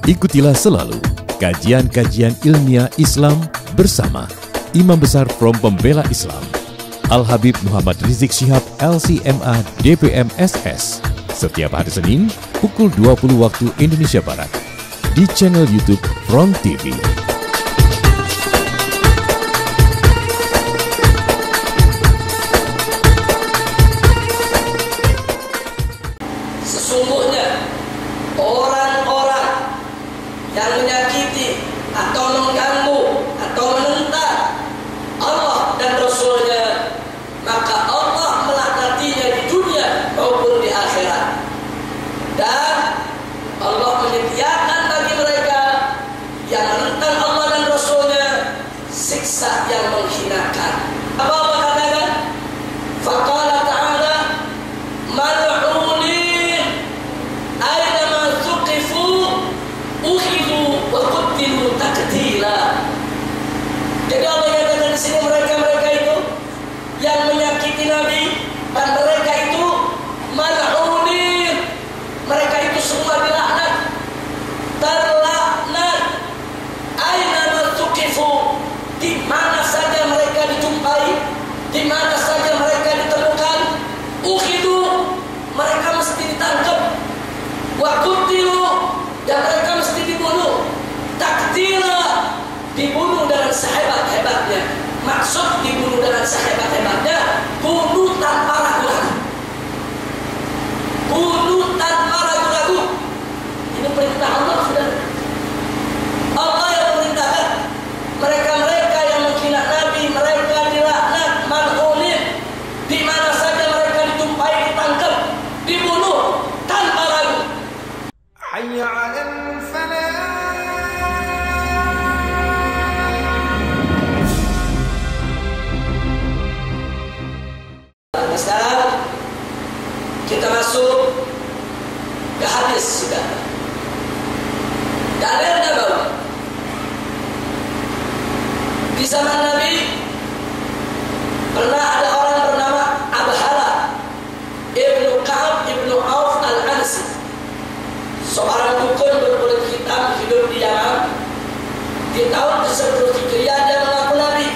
Ikutilah selalu kajian-kajian ilmiah Islam bersama Imam Besar Front Pembela Islam Al-Habib Muhammad Rizik Syihab LCMA DPM SS setiap hari Senin pukul 20 waktu Indonesia Barat di channel YouTube Front TV. Sesungguhnya orang-orang yang menyakiti atau mengganggu atau menentang Allah dan Rasulnya, maka Allah melaknatinya di dunia maupun di akhirat. Dan Allah menyediakan bagi mereka yang menentang Allah dan Rasulnya siksa yang menghinakan. Apa Allah katakan? Faqala ta'ala mal'unin aina ma thuqifu ukhidhu wa qutilu taqtila. Jadi Allah katakan di sini mereka itu yang menyakiti Nabi dan mereka itu mal'unin, mereka itu semua dilaknat, terlaknat. Aina ma thuqifu, di mana saja mereka dijumpai, di mana saja mereka ditemukan, ukhidhu, mereka mesti ditangkap, wa qutilu, dan mereka mesti dibunuh, taqtila, dibunuh dengan sehebat-hebatnya. Maksud dibunuh dengan sehebat-hebatnya, bunuh tanpa ragu-ragu, bunuh tanpa ragu-ragu. Ini perintah Allah, saudara. Allah yang memerintahkan. Mereka-mereka yang menghina Nabi, mereka dilaknat, mal'unin, di mana saja mereka dijumpai, ditangkap, dibunuh tanpa ragu. Hayya 'alal falah. Sekarang kita masuk ke hadis sudah. Dalil Nabawi. Di zaman Nabi pernah ada orang bernama Abhala Ibnu Ka'ab Ibnu Auf Al-Ansi, seorang dukun berkulit hitam hidup di Yaman. Di tahun ke-10 Hijriah dia mengaku Nabi.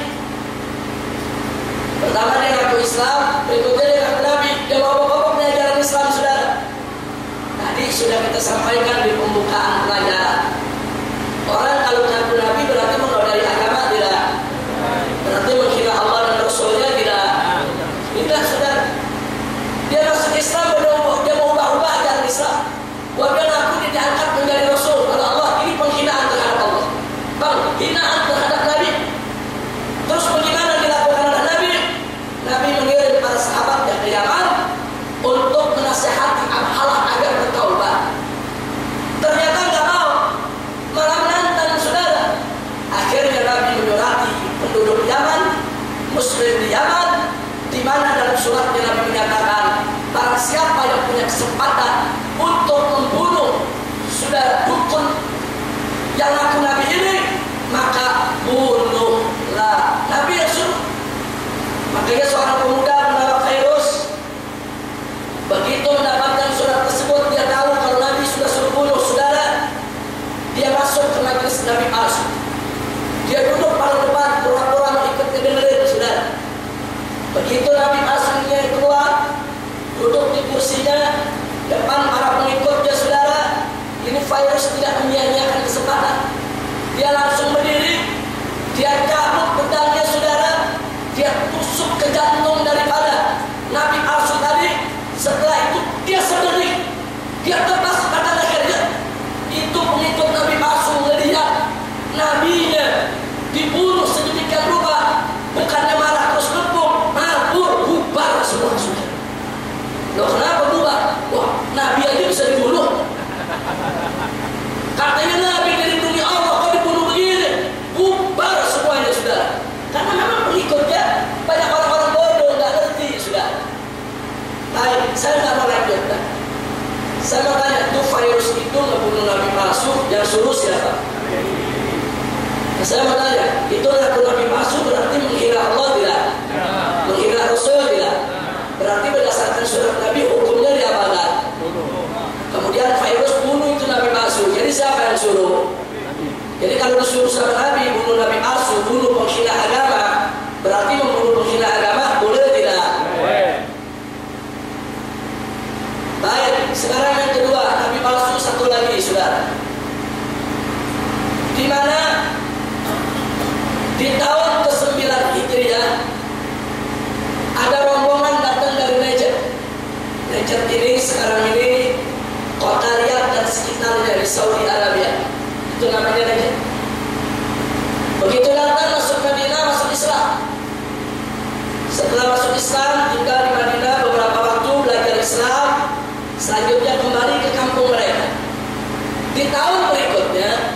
Pertama dia mengaku Islam, berikutnya dia mengaku Nabi. Dia bawa-bawa pengajaran Islam, saudara. Tadi sudah kita sampaikan di pembukaan pelajaran. Orang kalau mengaku Nabi berarti menodai agama, tidak? Berarti menghina Allah dan Rasulnya, tidak? Tidak, saudara. Dia masuk Islam, dia mau ubah-ubah ajaran Islam. Walaupun aku diangkat menjadi Rasul oleh Allah, ini penghinaan terhadap Allah, penghinaan terhadap Nabi. Terus bagaimana dilakukan oleh Nabi? Nabi mengirim para sahabatnya ke Yaman untuk menasihati Abhalah agar bertaubat. Ternyata nggak mau, malah menantang, saudara. Akhirnya Nabi menyurati penduduk Yaman, Muslim di Yaman, di mana dalam suratnya Nabi menyatakan, barang siapa yang punya kesempatan untuk membunuh saudara dukun yang ngaku Nabi ini, maka bunuhlah. Nabi yang suruh. Makanya seorang pemuda bernama Fairuz, begitu mendapatkan surat tersebut, dia tahu kalau Nabi sudah suruh bunuh, saudara. Dia masuk ke majelis Nabi palsu. Dia duduk paling depan, pura-pura mau ikut kedengerin, saudara. Begitu Nabi palsunya keluar, duduk di kursinya depan para pengikutnya, saudara. Ini Fairuz tidak menyia-nyiakan kesempatan. Dia langsung berdiri, dia cabut pedangnya, saudara. Dia tusuk ke jantung daripada Nabi palsu tadi. Setelah itu dia sembelih, dia tebas pada lehernya. Itu pengikut Nabi palsu melihat nabinya dibunuh sedemikian rupa, bukannya malah terus lempung, mabur, bubar semua, saudara. Loh, kenapa bubar? Wah, Nabi aja bisa dibunuh. Katanya Nabi dilindungi Allah, kok dibunuh begini? Bubar semuanya, saudara. Karena memang pengikutnya banyak orang-orang bodoh, nggak ngerti, saudara. Baik, saya nggak mau lanjut. Saya mau tanya, itu Fairuz itu ngebunuh Nabi palsu, yang suruh siapa? Saya mau tanya, itu ngaku Nabi palsu berarti menghina Allah, tidak? Menghina Rasul, tidak? Berarti berdasarkan surat Nabi hukumnya diapakan? Kemudian Fairuz bunuh itu Nabi palsu. Jadi siapa yang disuruh? Jadi kalau disuruh sama Nabi bunuh Nabi palsu, bunuh penghina agama, berarti membunuh penghina agama boleh tidak? Baik, sekarang yang kedua, Nabi palsu satu lagi, saudara. Di mana di tahun ke-9 Hijriah ada rombongan datang dari Najd. Najd ini sekarang ini kota Riyadh dan sekitarnya di Saudi Arabia. Itu namanya Najd. Begitu datang masuk Madinah, masuk Islam. Setelah masuk Islam, tinggal di Madinah beberapa waktu, belajar Islam. Selanjutnya kembali ke kampung mereka. Di tahun berikutnya,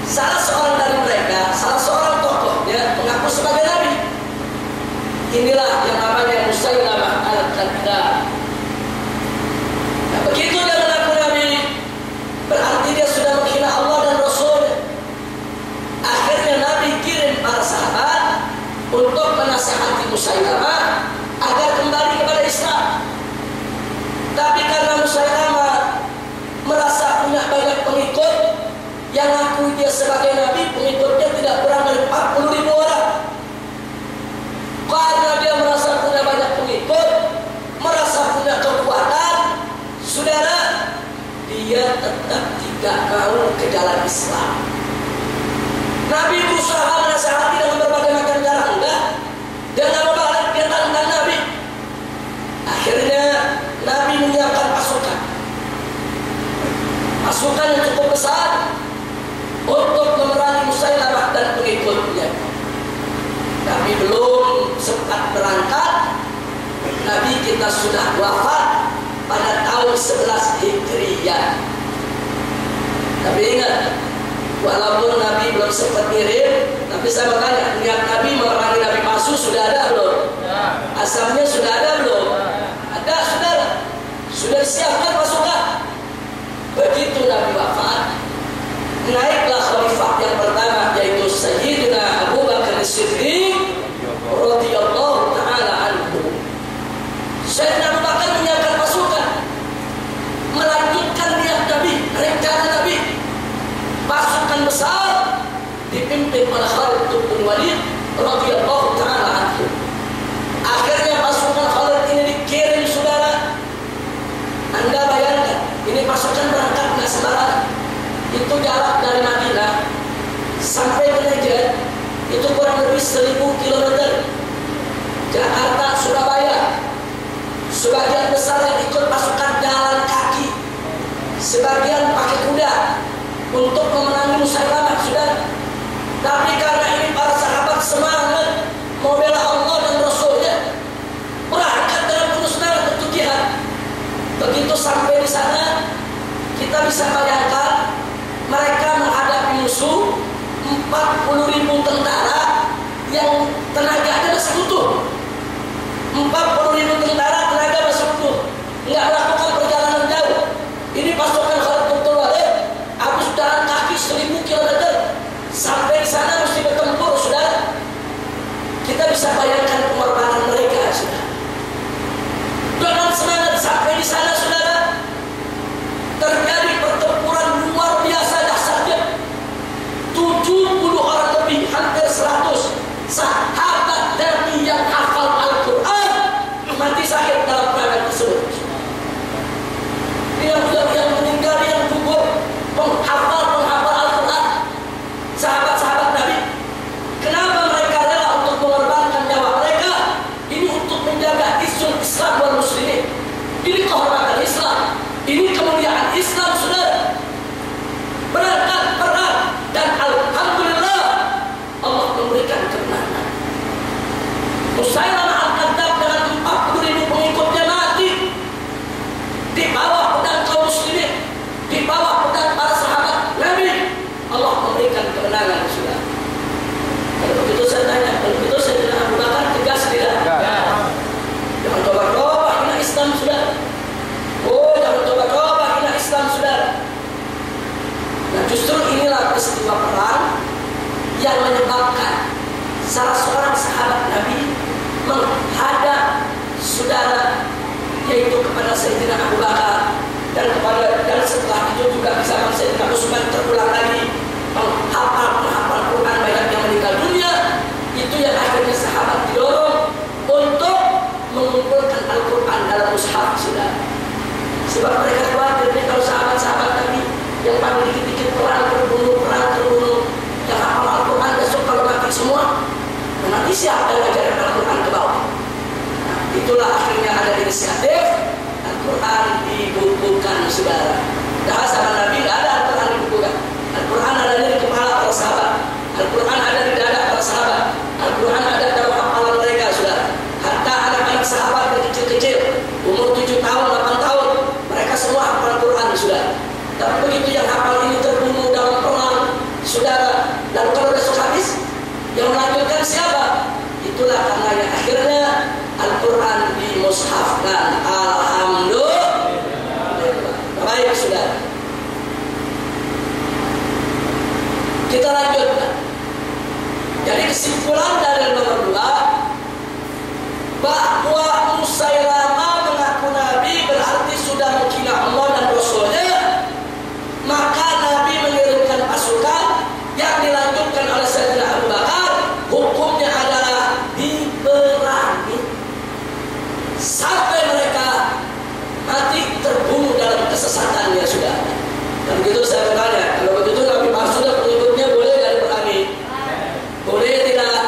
salah seorang dari mereka, salah seorang tokohnya mengaku sebagai Nabi. Inilah yang namanya Musailamah al-Kadzdzab. Nah, begitu dia mengaku Nabi, berarti dia sudah menghina Allah dan Rasul. Akhirnya Nabi kirim para sahabat untuk menasihati Musailamah agar kembali kepada Islam. Tapi karena Musailamah merasa punya banyak pengikut, yang ngaku dia sebagai Nabi, pengikutnya tidak kurang dari 40.000 orang. Karena dia merasa punya banyak pengikut, merasa punya kekuatan, saudara, dia tetap tidak mau ke jalan Islam. Nabi berusaha menasihati dengan berbagai macam cara, enggak. Dia tidak mau dia tantang Nabi. Akhirnya Nabi menyiapkan pasukan yang cukup besar untuk memerangi Musailamah dan pengikutnya. Nabi belum sempat berangkat, Nabi kita sudah wafat pada tahun 11 Hijriah. Tapi ingat, walaupun Nabi belum sempat ngirim, tapi saya bertanya, niat Nabi memerangi Nabi palsu sudah ada belum? Asalnya sudah ada belum? Ada, saudara. Sudah disiapkan pasukan. Begitu Nabi wafat, naiklah khalifah yang pertama, yaitu Sayyidina Abu Bakar As-Siddiq radhiyallahu ta'ala anhu. Sayyidina Abu Bakar menyiapkan pasukan, melanjutkan niat Nabi, rencana Nabi. Pasukan besar dipimpin oleh Khalid bin Walid radhiyallahu ta'ala anhu. Akhirnya pasukan Khalid ini dikirim, saudara. Anda bayangkan, ini pasukan berangkat nggak sembarangan. Itu jarak dari Madinah sampai ke Najd itu kurang lebih 1.000 km. Jakarta, Surabaya. Sebagian besar yang ikut pasukan jalan kaki, sebagian pakai kuda untuk memenangi Musailamah, sudah. Tapi karena ini para sahabat semangat mau bela Allah dan Rasulnya, berangkat dalam penuh semangat untuk jihad. Begitu sampai di sana, kita bisa bayangkan mereka menghadapi musuh 40.000 tentara yang tenaganya masih utuh. 40.000 tentara tenaga masih utuh, nggak melakukan perjalanan jauh. Ini pasukan Khalid bin Walid habis jalan kaki 1.000 km sampai di sana mesti bertempur, saudara. Kita bisa bayangkan pengorbanan mereka, saudara. Dengan semangat sampai di sana, saudara, terjadi pertempuran luar biasa dahsyatnya. 70 orang lebih, hampir 100 sahabat Nabi yang hafal Al-Quran mati syahid dalam peperangan tersebut. Yang meninggal, yang gugur, penghafal Al-Quran, sahabat-sahabat Nabi. Kenapa mereka rela untuk mengorbankan nyawa mereka? Ini untuk menjaga isul Islam wal muslimin. Ini kehormatan Islam, ini kemuliaan Islam, saudara. Berangkat perang dan alhamdulillah Allah memberikan kemenangan. Musailamah al-Kadzdzab dengan 40.000 pengikutnya mati di bawah pedang kaum muslimin, di bawah pedang para sahabat Nabi. Allah memberikan kemenangan, saudara. Kalau begitu saya tanya, kalau begitu saya tidak Abu Bakar tegas tidak? Jangan coba-coba hina Islam, saudara. Oh, jangan coba-coba hina Islam, saudara. Nah, justru inilah peristiwa perang yang menyebabkan salah seorang sahabat Nabi menghadap saudara, yaitu kepada Sayyidina Abu Bakar, dan setelah itu juga di zaman Sayyidina Utsman terulang Sebab mereka khawatir nih kalau sahabat-sahabat Nabi yang paling dikit-dikit perang terbunuh, yang hafal Al-Quran besok kalau mati semua, nanti siapa yang ngajarin Al-Quran ke bawah? Nah, itulah akhirnya ada inisiatif Al-Quran dibukukan, saudara. Dah zaman Nabi tidak ada Al-Quran dibukukan. Al-Quran ada di kepala para sahabat, Al-Quran ada di dada para sahabat, Al-Quran ada dalam hafalan mereka, saudara. Hatta anak-anak sahabat yang kecil-kecil, umur 7 tahun, 8 tahun, mereka semua hafal Al-Quran, saudara. Tapi begitu yang hafal ini terbunuh dalam perang, saudara, lalu kalau besok habis, yang melanjutkan siapa? Itulah karenanya akhirnya Al-Quran dimushafkan. Alhamdulillah. Baik, saudara. Kita lanjutkan. Jadi kesimpulan dari nomor 2, bahwa Musailama mengaku Nabi berarti sudah menghina Allah dan Rasulnya, maka Nabi mengirimkan pasukan yang dilanjutkan oleh Sayyidina Abu Bakar. Hukumnya adalah diperangi sampai mereka mati terbunuh dalam kesesatannya, sudah. Dan begitu saya bertanya, kalau begitu Nabi sudah menyebutnya boleh dari perangi? Boleh tidak?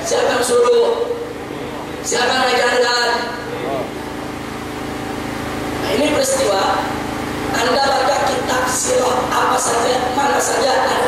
Siapa yang suruh? Siapa yang mengajarkan? Nah, ini peristiwa. Anda baca kitab sirah apa saja, mana saja ada.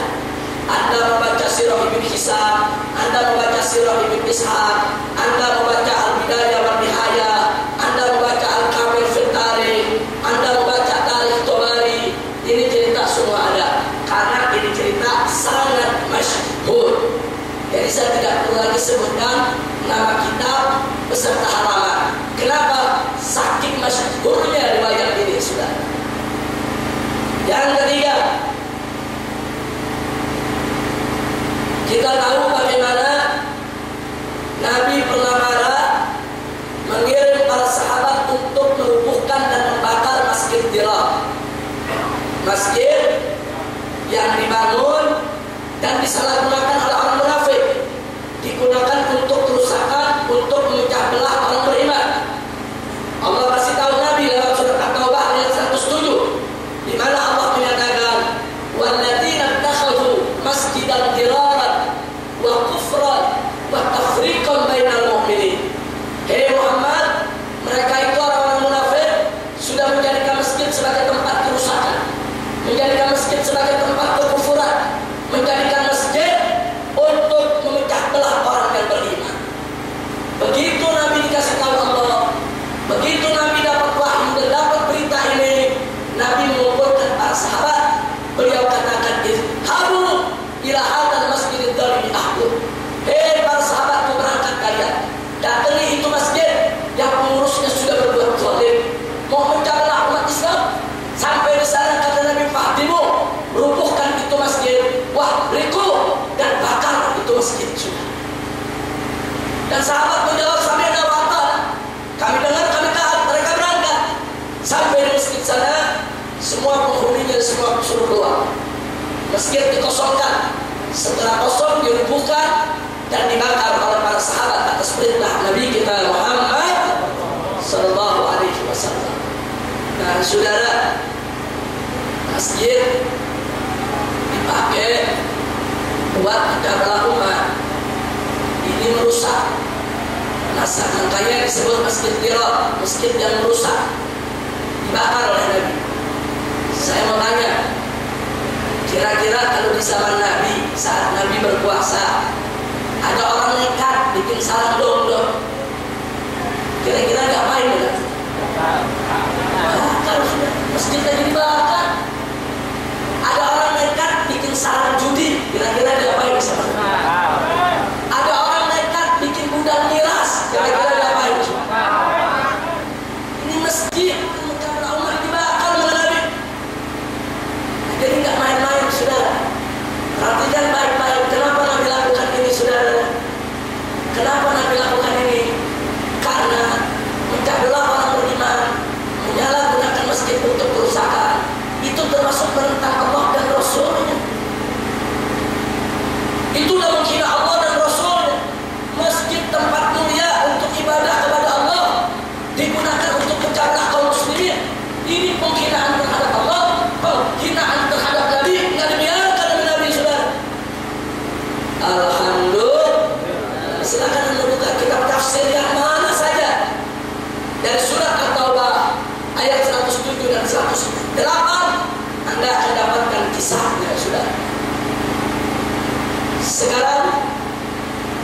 Anda membaca sirah Ibn Hisam, Anda membaca sirah Ibn Ishaq, Anda membaca Al-Bidayah wa Nihayah, Anda membaca Al-Kamil fil Tarikh, Anda membaca Tarikh Tabari. Ini cerita semua ada, karena ini cerita sangat masyhur. Jadi saya tidak perlu lagi sebutkan nama kitab beserta halaman. Kenapa? Saking masyhurnya riwayat ini, sudah. Yang ketiga, kita tahu bagaimana Nabi pernah marah mengirim para sahabat untuk merubuhkan dan membakar Masjid Dirar. Masjid yang dibangun dan disalahgunakan oleh orang munafik, digunakan untuk kerusakan, untuk memecah belah orang beriman. Allah kasih tahu Nabi lewat surat At-Taubah ayat 107, di mana Allah menyatakan, "Walladzina ittakhadhu masjidan diraran wa kufran wa tafriqan bainal mu'minin." Hei Muhammad, mereka itu orang-orang munafik sudah menjadikan masjid sebagai tempat kerusakan, menjadikan masjid sebagai tempat kekufuran, menjadikan masjid untuk memecah belah orang yang beriman. Begitu Nabi dikasih tahu Allah, begitu Nabi dapat wahyu dan dapat berita ini, Nabi mengumpulkan para sahabat. Beliau katakan, "Habu ila hadzal masjidil dzalimi ahdu." Hei para sahabatku, berangkat kalian, datangi itu masjid yang pengurusnya sudah berbuat zalim, mau mencari umat Islam. Sampai di sana kata Nabi, "Fahdimu," rubuhkan itu masjid, "wah riku," dan bakar itu masjid, sudah. Dan sahabat menjawab, "Sami'na wa ata'na." Kami dengar, kami taat. Mereka berangkat sampai di masjid sana, semua penghuninya semua suruh keluar. Masjid dikosongkan. Setelah kosong dirubuhkan dan dibakar oleh para sahabat atas perintah Nabi kita Muhammad sallallahu alaihi wasallam. Nah, saudara, masjid dipakai buat pecah belah umat. Ini merusak. Makanya disebut Masjid Dirar, masjid yang merusak, dibakar oleh Nabi. Saya mau tanya, kira-kira kalau di zaman Nabi, saat Nabi berpuasa, ada orang nekat bikin salah dong, kira-kira ngapain ya? Bakar, sudah. Masjid tadi dibakar. Ada orang nekat bikin salah judi, kira-kira ngapain di sana? Ada orang nekat bikin budak miras, kira-kira ngapain? Ini masjid umat dibakar oleh Nabi. Jadi nggak main-main, saudara. Perhatikan baik-baik. Kenapa Nabi lakukan ini, saudara? Kenapa Nabi lakukan ini? Karena mencah belah Ini penghinaan terhadap Allah, penghinaan terhadap Nabi, nggak dibiarkan oleh Nabi, saudara. Alhamdulillah. Silakan anda buka kitab tafsir yang mana saja dari surat At-Taubah ayat 107 dan 108, Anda akan dapatkan kisahnya, saudara. Sekarang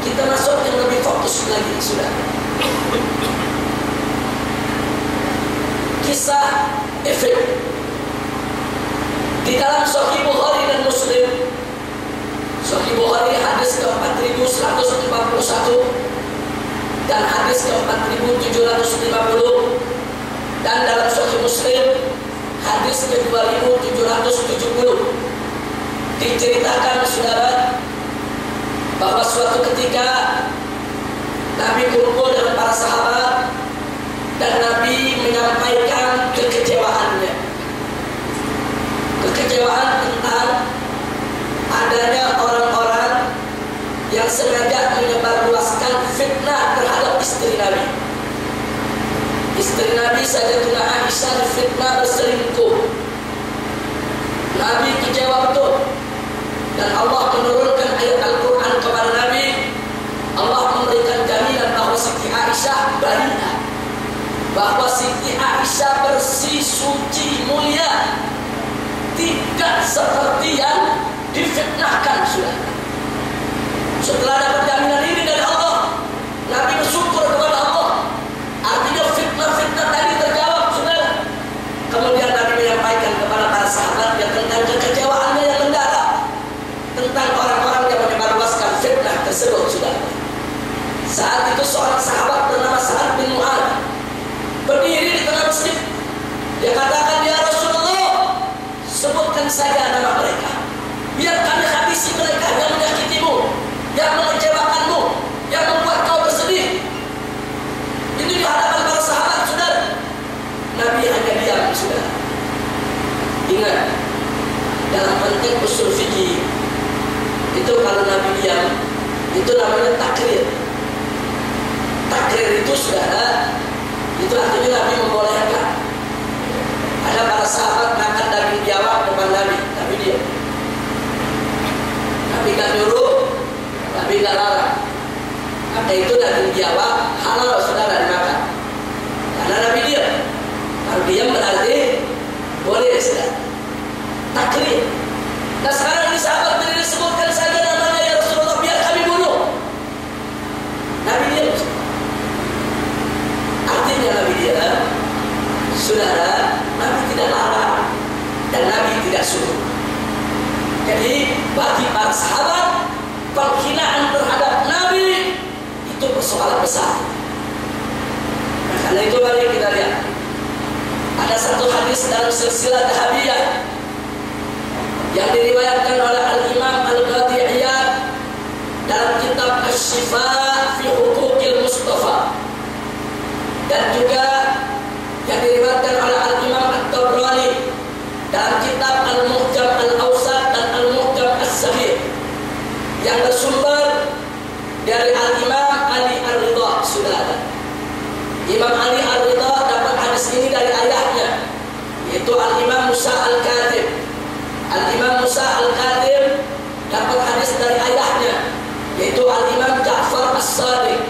kita masuk yang lebih fokus lagi, saudara. Kisah efek di dalam Sahih Bukhari dan Muslim. Sahih Bukhari hadis ke-4141 dan hadis ke-4750, dan dalam Sahih Muslim hadis ke-2770 diceritakan, saudara, bahwa suatu ketika Nabi kumpul dengan para sahabat dan Nabi menyampaikan kekecewaannya, kekecewaan tentang adanya orang-orang yang sengaja menyebarluaskan fitnah terhadap istri Nabi. Istri Nabi Sayyidatuna Aisyah difitnah berselingkuh. Nabi kecewa betul, dan Allah menurunkan ayat Al-Quran kepada Nabi. Allah memberikan jaminan bahwa Siti Aisyah bari'ah, bahwa Siti Aisyah bersih, suci, mulia, tidak seperti yang difitnahkan, saudara. Setelah dapat jaminan ini dari Allah, Nabi bersyukur kepada Allah. Artinya fitnah-fitnah tadi terjawab, saudara. Kemudian Nabi menyampaikan kepada para sahabatnya tentang kekecewaannya yang mendalam tentang orang-orang yang menyebarluaskan fitnah tersebut, saudara. Saat itu seorang sahabat bernama Sa'ad bin Mu'adz berdiri di tengah masjid. Dia katakan, "Ya Rasulullah, sebutkan saja nama mereka, biar kami habisi mereka yang menyakitimu, yang mengecewakanmu, yang membuat kau bersedih." Itu di hadapan para sahabat, saudara. Nabi hanya diam, saudara. Ingat, dalam konteks usul fikih itu kalau Nabi diam, itu namanya takrir. Takrir itu, saudara, itu artinya Nabi membolehkan. Ada para sahabat makan daging biawak depan Nabi, Nabi diam. Nabi gak nyuruh, Nabi gak larang. Maka itu daging biawak halal, saudara, dimakan. Karena Nabi diam. Kalau diam berarti boleh, saudara. Takrir. Nah sekarang ini sahabat tadi disebutkan saja namanya, "Ya Rasulullah, biar kami bunuh." Nabi diam. Artinya Nabi diam, saudara, Nabi tidak larang dan Nabi tidak suruh. Jadi bagi para sahabat, penghinaan terhadap Nabi itu persoalan besar. Nah, karena itu mari kita lihat. Ada satu hadis dalam silsilah Dhahabiyah yang diriwayatkan oleh Al-Imam Al-Qadhi Iyad dalam kitab Asy-Syifa fi Huquqil Mustafa, dan juga yang diriwayatkan oleh Al-Imam At-Tabrani dalam kitab Al-Mu'jam Al-Awsat dan Al-Mu'jam As-Saghir, yang bersumber dari Al-Imam Ali Ar-Ridha, saudara. Imam Ali Ar-Ridha dapat hadis ini dari ayahnya, yaitu Al-Imam Musa Al-Kadhim. Al-Imam Musa Al-Kadhim dapat hadis dari ayahnya, yaitu Al-Imam Ja'far As-Sadiq.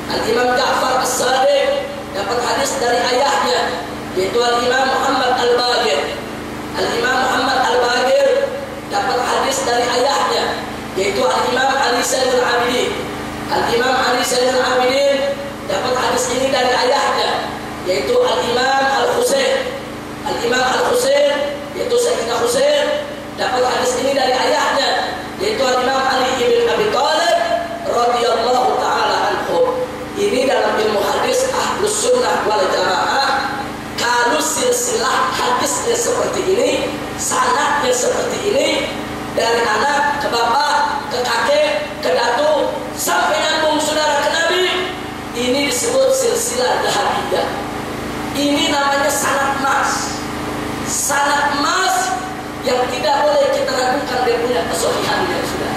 Al-Imam Ja'far As-Sadiq dapat hadis dari ayahnya, yaitu Al-Imam Muhammad Al-Baqir. Al-Imam Muhammad Al-Baqir dapat hadis dari ayahnya, yaitu Al-Imam Ali Zainul Abidin. Al-Imam Ali Zainul Abidin dapat hadis ini dari ayahnya, yaitu Al-Imam Al-Husain. Al-Imam Al-Husain, yaitu Sayyidina Husain, dapat hadis ini dari ayahnya, yaitu Al-Imam Ali ibn Abi Thalib radhiyallahu ta'ala anhu. Ini dalam ilmu hadis Ahlus Sunnah wal Jamaah, kalau silsilah hadisnya seperti ini, sanadnya seperti ini, dari anak ke bapak, ke kakek, ke datu, sampai nyambung saudara ke Nabi, ini disebut silsilah Dhahabiyah. Ini namanya sanad emas. Sanad emas yang tidak boleh kita ragukan dia punya kesahihannya, saudara.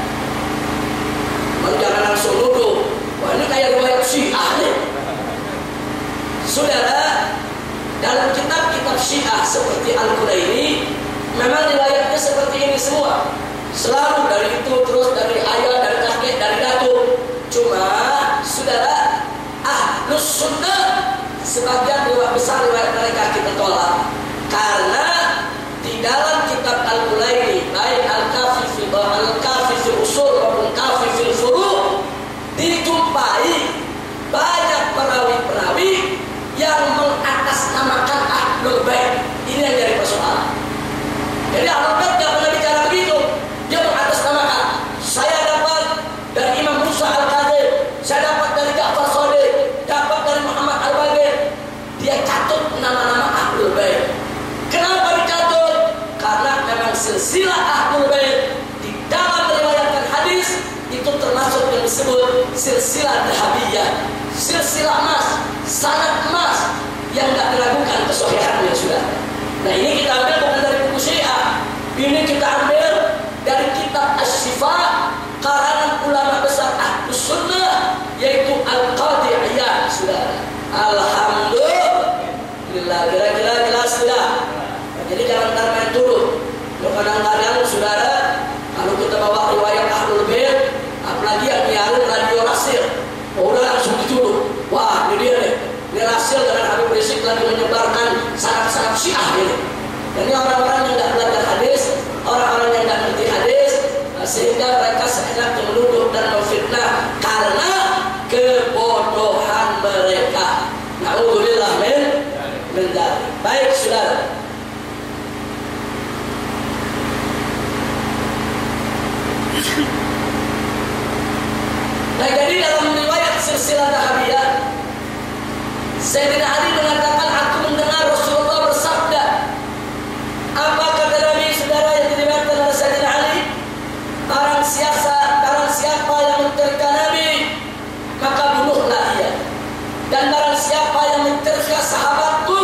Jangan langsung nuduh, wah ini kayak riwayat Syiah nih. Saudara, dalam kitab Syiah seperti Al-Qulaini memang riwayatnya seperti ini semua. Selalu dari itu, terus dari ayah, dari kakek, dari datuk. Cuma saudara, Ahlus Sunnah sebagian riwayat besar riwayat mereka kita tolak karena di dalam kitab Al-Qulaini baik Al-Kafi fil Usul maupun Kafi fil Furu' dijumpai banyak perawi-perawi yang mengatasnamakan Ahlul Bait. Ini yang jadi persoalan. Jadi Ahlul Bait tidak pernah bicara begitu. Dia mengatasnamakan. Saya dapat dari Imam Musa Al-Qadir, saya dapat dari Ja'far Shadiq, dapat dari Muhammad Al-Baqir. Dia catut nama-nama Ahlul Bait. Kenapa dicatut? Karena memang silsilah Ahlul Bait di dalam meriwayatkan hadis itu termasuk yang disebut silsilah Dhahabiyah, silsilah emas, sanad emas yang tidak diragukan kesahihannya sudah. Nah ini kita ambil bukan dari buku Syiah, ini kita ambil dari kitab Asy-Syifa karangan ulama besar Ahlus Sunnah yaitu Al-Qadhi Iyad sudah. Alhamdulillah, kira-kira jelas sudah. Jadi jangan main turun. Kadang-kadang saudara kalau kita bawa riwayat Ahlul Bait, apalagi yang nyiarin radio Rasil, udah langsung dituduh. Wah, ini dia nih. Ini Rasil dengan Habib Rizik lagi menyebarkan sanad-sanad Syiah ini. Dan ini orang-orang yang tidak belajar hadis, orang-orang yang tidak ngerti hadis, sehingga mereka seenaknya menuduh dan memfitnah karena kebodohan mereka. Na'udzubillah min dzalik. Baik, saudara. Nah, jadi dalam riwayat silsilah Dhahabiyah, Sayyidina Ali mengatakan, aku mendengar Rasulullah bersabda. Apa kata Nabi saudara yang diriwayatkan oleh Sayyidina Ali? Barang siapa yang menterka Nabi, maka bunuhlah ia. Dan barang siapa yang menterka sahabatku,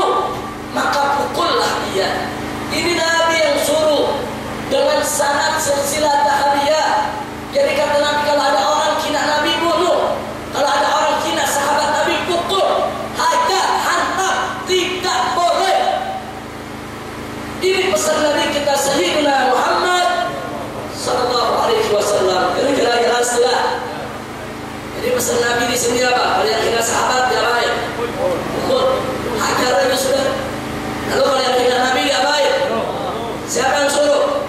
maka pukullah ia. Ini Nabi yang suruh dengan sanad silsilah Dhahabiyah. Jadi kata Nabi, kalau ada orang kina Nabi bunuh, kalau ada orang kina sahabat Nabi pukul, hajar, hantam, tidak boleh. Ini pesan Nabi kita Sayyidina Muhammad sallallahu alaihi wasallam. Ini jelas lah. Jadi pesan Nabi di sini apa? Kalau yang kina sahabat dia baik, pukul, hajar aja sudah. Lalu kalau yang kina Nabi dia baik, siapa yang suruh?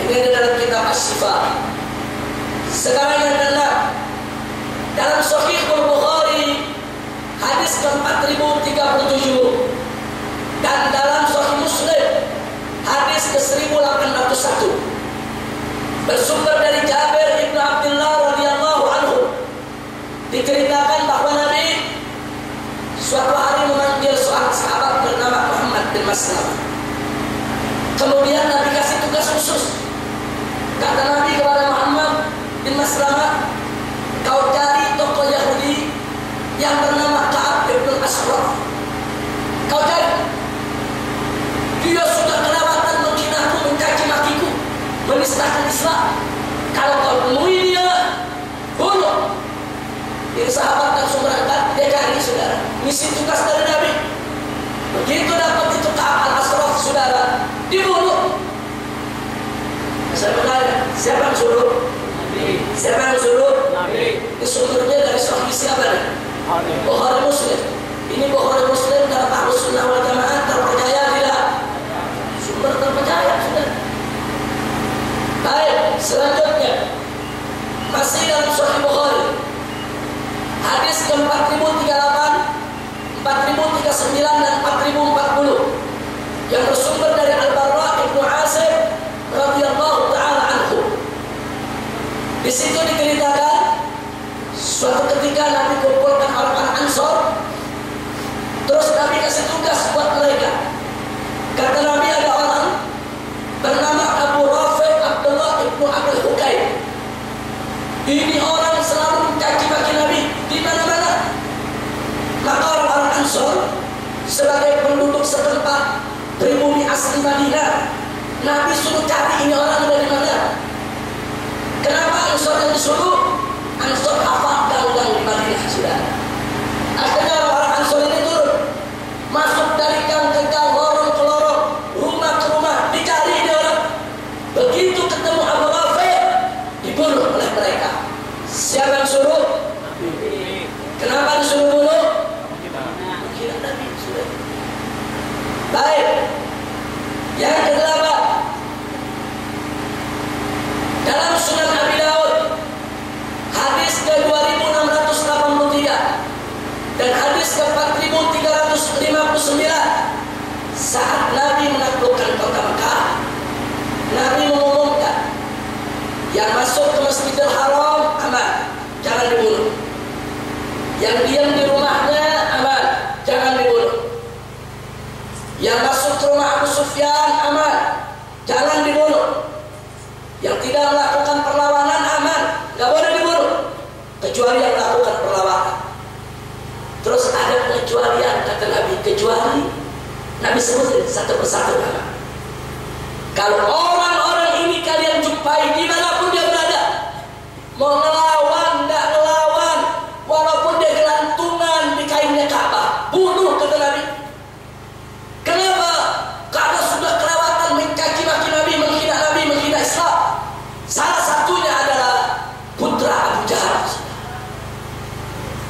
Ini dalam kitab Asy-Syifa. Sekarang yang keenam, dalam Sahih Bukhari hadis ke-4037 dan dalam Sahih Muslim hadis ke-1801 bersumber dari Jabir ibnu Abdullah radhiyallahu anhu, diceritakan bahwa Nabi suatu hari memanggil seorang sahabat bernama Muhammad bin Maslamah. Kemudian Nabi kasih tugas khusus. Kata Nabi kepada Muhammad bin Maslamah, kau cari tokoh Yahudi yang bernama Ka'ab bin Ashraf. Kau cari. Dia sudah kelewatan menghinaku, mencaci makiku, menistakan Islam. Kalau kau temui dia, bunuh. Ini sahabat langsung berangkat, dia cari saudara. Misi tugas dari Nabi. Begitu dapat itu Ka'ab al-Ashraf saudara, dibunuh. Saya bertanya, siapa yang suruh? Nabi. Siapa yang suruh? Nabi. Ini sumbernya dari Sahih siapa nih? Bukhari Muslim. Ini Bukhari Muslim dalam Ahlus Sunnah wal Jamaah terpercaya tidak? Sumber terpercaya sudah. Baik, selanjutnya masih dalam Sahih Bukhari hadis ke-4038, 4039 dan 4040 yang bersumber dari Al-Barra ibnu Azib radhiyallahu ta'ala anhu. Di situ diceritakan suatu ketika Nabi kumpulkan orang-orang Ansor, terus Nabi kasih tugas buat mereka. Kata Nabi, ada orang bernama Abu Rafi' Abdullah ibnu Abdul Hukaim. Ini orang selalu mencaci maki Nabi di mana-mana. Maka orang-orang Ansor sebagai penduduk setempat pribumi asli Madinah, Nabi suruh cari ini orang dari mana. Kenapa Ansor yang disuruh? Ansor hafal gang-gang di Madinah sudah. Akhirnya orang Ansor ini turun, masuk Yang kedelapan, dalam Sunan Abi Daud hadis ke-2683 dan hadis ke-4359, saat Nabi menaklukkan kota Mekah, Nabi mengumumkan yang masuk ke Masjidil Haram aman, jangan dibunuh. Yang diam di rumahnya aman, jangan dibunuh. Yang masuk ke rumah Abu Sufyan aman, jangan dibunuh. Yang tidak melakukan perlawanan aman, nggak boleh dibunuh, kecuali yang melakukan perlawanan. Terus ada pengecualian, kata Nabi, kecuali Nabi sebutin satu persatu nama. Kalau orang-orang ini kalian jumpai dimanapun dia berada, mau ngelawan, nggak ngelawan, walaupun dia gelantungan di kainnya Ka'bah, bunuh, kata Nabi. Kenapa? Karena sudah kelewatan mencaci maki Nabi, menghina Islam. Salah satunya adalah putra Abu Jahal.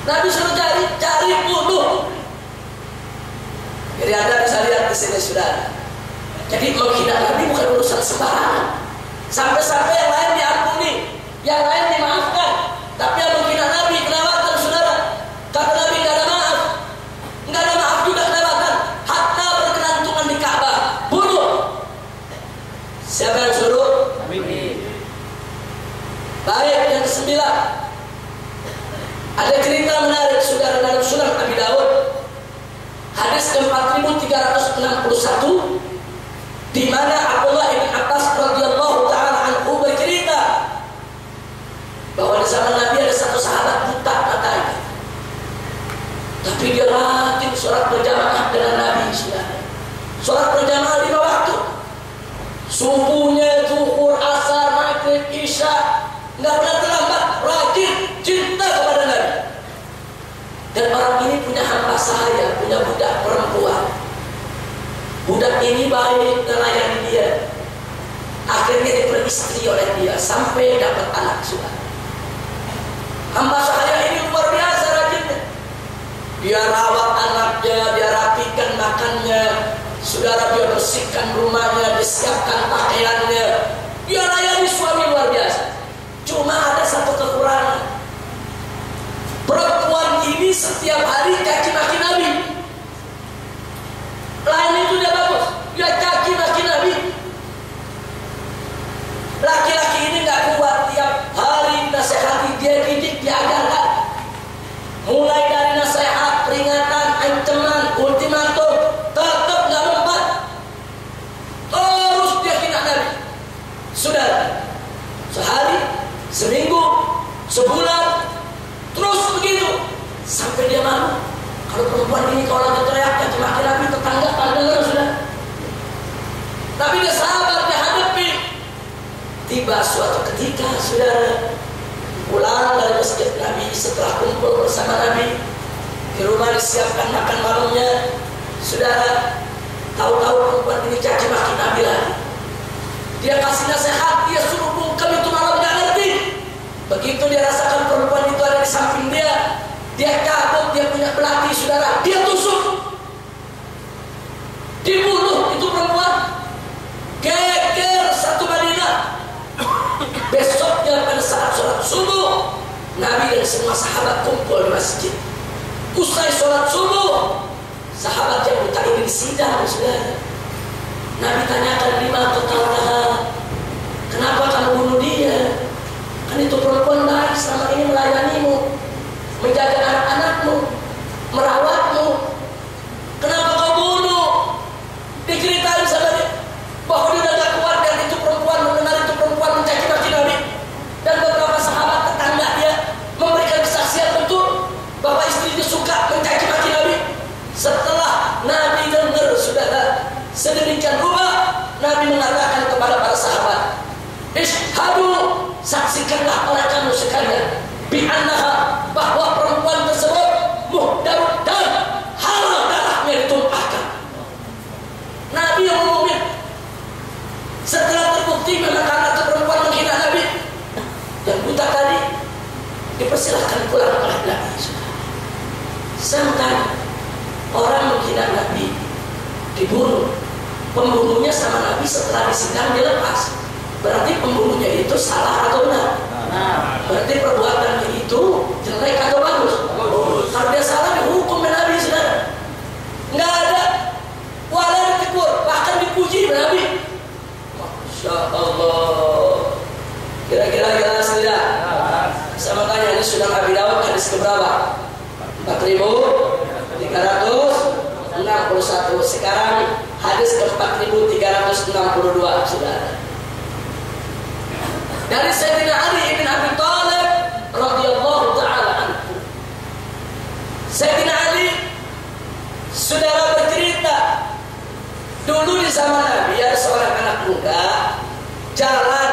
Nabi suruh cari bunuh. Jadi Anda bisa lihat di sini sudah. Jadi menghina Nabi bukan urusan sembarangan. Sampai-sampai yang lain diampuni, yang lain dimaafkan. Tapi yang menghina Nabi kelewatan, saudara. Kata Nabi nggak ada maaf, nggak ada maaf juga kelewatan. Hatta berkelantungan di Ka'bah, bunuh. Siapa yang suruh? Baik, yang ke-9. Ada cerita menarik, saudara, dalam Sunan Abi Daud hadis ke-4361, di mana Abdullah bin Abbas radhiyallahu taala anhu bercerita bahwa di zaman Nabi ada satu sahabat buta matanya, tapi dia rajin sholat berjamaah dengan Nabi. Sholat berjamaah 5 waktu, subuhnya, zuhur, asar, maghrib, isya, nggak pernah terlambat, rajin, cinta kepada Nabi. Dan orang ini punya hamba sahaya, punya budak perempuan. Budak ini baik, melayani dia. Akhirnya dia beristri oleh dia sampai dapat anak juga. Hamba sahaya ini luar biasa rajinnya. Dia rawat anaknya, dia rapikan makannya, saudara, dia bersihkan rumahnya, disiapkan pakaiannya. Dia layani suami luar biasa. Cuma ada satu kekurangan. Perempuan ini setiap hari caci maki Nabi. Lain itu dia bagus, dia caci maki Nabi. Laki-laki ini nggak kuat, tiap hari nasihati, dia didik, dia ajarkan. Mulai dari nasihat, peringatan, ancaman, ultimatum, tetap nggak mempat. Terus dia hina Nabi. Sudah sehari, seminggu, sebulan, terus begitu sampai dia malu. Kalau perempuan ini kalau lagi teriak caci maki Nabi, tetangga pada dengar sudah. Tapi dia sabar, dia hadapi. Tiba suatu ketika, saudara, pulang dari masjid Nabi setelah kumpul bersama Nabi, di rumah disiapkan makan malamnya. Saudara, tahu-tahu perempuan ini caci maki Nabi lagi. Dia kasih nasihat, dia suruh bungkam itu malam, nggak ngerti. Begitu dia rasakan perempuan itu ada di samping dia cabut, dia punya belati, saudara, dia tusuk, dibunuh itu perempuan. Geger satu Madinah. Besoknya pada saat sholat subuh, Nabi dan semua sahabat kumpul di masjid. Usai sholat subuh, sahabat yang buta ini disidang, saudara. Nabi tanyakan, lima total, kenapa kamu bunuh dia? Kan itu perempuan baik, selama ini melayanimu, menjaga anak-anakmu, merawatmu. Kenapa kau bunuh? Diceritain sama dia bahwa dia udah gak kuat dan itu perempuan, mendengar itu perempuan mencaci maki Nabi. Dan beberapa sahabat tetangga dia memberikan kesaksian betul bahwa istrinya suka mencaci maki Nabi. Setelah Nabi dengar, saudara, sedemikian rupa, Nabi mengatakan kepada para sahabat, ishhadu, saksikanlah oleh kamu sekalian, bi'annaha, bahwa perempuan tersebut muhdarud dan halal darahnya ditumpahkan. Nabi yang ngomongin. Setelah terbukti memang karena itu perempuan menghina Nabi, yang buta tadi dipersilahkan pulang oleh Nabi. Sedangkan orang menghina Nabi dibunuh, Pembunuhnya sama Nabi setelah disidang dilepas. Berarti pembunuhnya itu salah atau benar? Berarti perbuatannya itu jelek atau bagus? Kalau dia salah dihukum Nabi, saudara. Nggak ada wala ditegur, bahkan dipuji Nabi. Masya Allah. Kira-kira jelas tidak? Saya mau tanya, ini sudah Abi Dawud hadis keberapa? 4.361. Sekarang hadis ke 4.362, saudara. Dari Sayyidina Ali bin Abi Thalib radhiyallahu taala anhu. Sayyidina Ali, saudara, bercerita dulu di zaman Nabi ada seorang anak muda jalan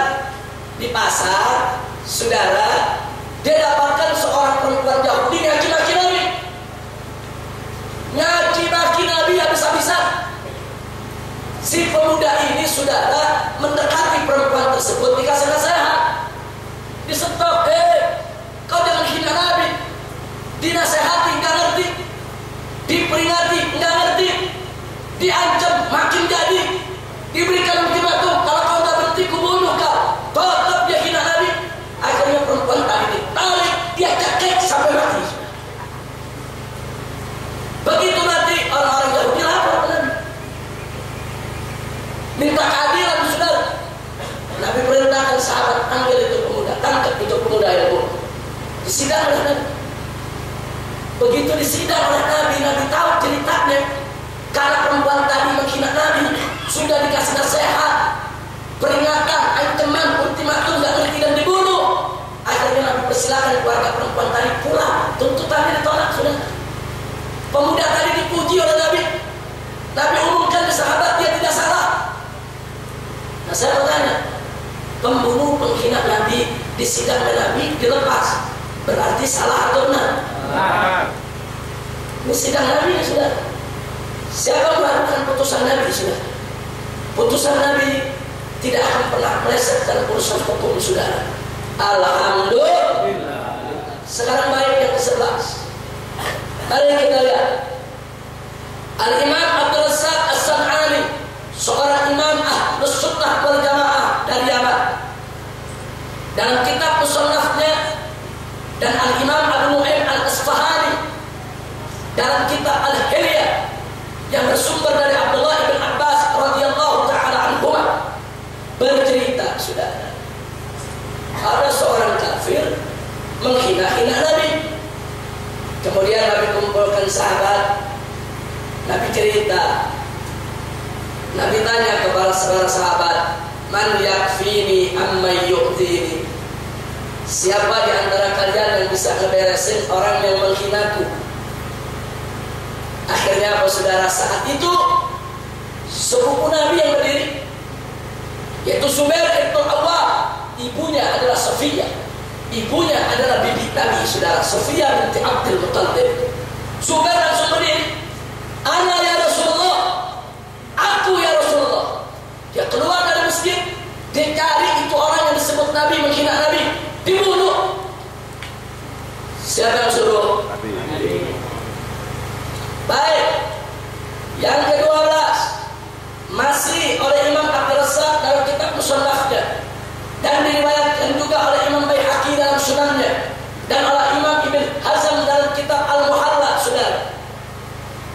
di pasar, saudara, dia dapatkan seorang perempuan Yahudi ngaji-maki Nabi. Ngaji-maki Nabi habis-habisan. Si pemuda ini, saudara, mendekati perempuan tersebut, dikasih nasihat, disetop, kau jangan hina Nabi. Dinasehati, nggak ngerti. Diperingati, nggak ngerti. Diancam, makin jadi. Diberikan ultimatum, kalau kau nggak berhenti, kubunuh kau. Tetap dia hina Nabi. Akhirnya perempuan tadi ditarik, dia cekek sampai mati. Begitu mati, orang-orang Yahudi lapor ke Nabi, minta keadilan, saudara. Nabi perintahkan sahabat, ambil itu pemuda, tangkap itu pemuda yang bunuh. Disidang oleh Nabi. Begitu disidang oleh Nabi, Nabi tahu ceritanya. Karena perempuan tadi menghina Nabi, sudah dikasih nasihat, peringatan, ancaman, ultimatum, nggak ngerti dan dibunuh. Akhirnya Nabi persilakan keluarga perempuan tadi pulang. Tuntutannya ditolak, sudah. Pemuda tadi dipuji oleh Nabi. Nabi umumkan ke sahabat dia tidak salah. Nah, saya bertanya, pembunuh penghina Nabi disidang oleh Nabi dilepas, berarti salah atau benar? Ini sidang Nabi, sudah. Siapa melakukan putusan Nabi, sudah? Putusan Nabi tidak akan pernah meleset dalam urusan hukum, saudara. Alhamdulillah. Sekarang baik yang ke-11. Mari kita lihat. Al-Imam Abdul Razzaq As-San'ani, seorang imam Ahlus Sunnah wal Jamaah dari Yaman. Dalam kitab Musannafnya, dan Al-Imam Abu Nu'aim Al-Asfahani dalam kitab Al-Hilyah yang bersumber dari Abdullah bin Abbas radhiyallahu taala anhuma bercerita, saudara, ada seorang kafir menghina-hina Nabi. Kemudian Nabi kumpulkan sahabat, Nabi cerita, Nabi tanya kepada sahabat, man yakfini amma yu'tini, siapa di antara kalian yang bisa ngeberesin orang yang menghinaku? Akhirnya apa, saudara? Saat itu sepupu Nabi yang berdiri, yaitu Zubair bin Awwam, ibunya adalah Safiyah, ibunya adalah bibi Nabi, saudara, Safiyah binti Abdul Muttalib. Zubair langsung berdiri, ana ya Rasulullah, aku ya Rasulullah. Dia keluar dari masjid, dia cari itu orang yang disebut Nabi menghina Nabi, dibunuh. Siapa yang suruh? Nabi. Baik. Yang ke-12 masih oleh Imam Abdul Razzaq dalam kitab Musannafnya, dan diriwayatkan juga oleh Imam Baihaqi dalam Sunannya, dan oleh Imam Ibn Hazm dalam kitab Al-Muhalla, saudara.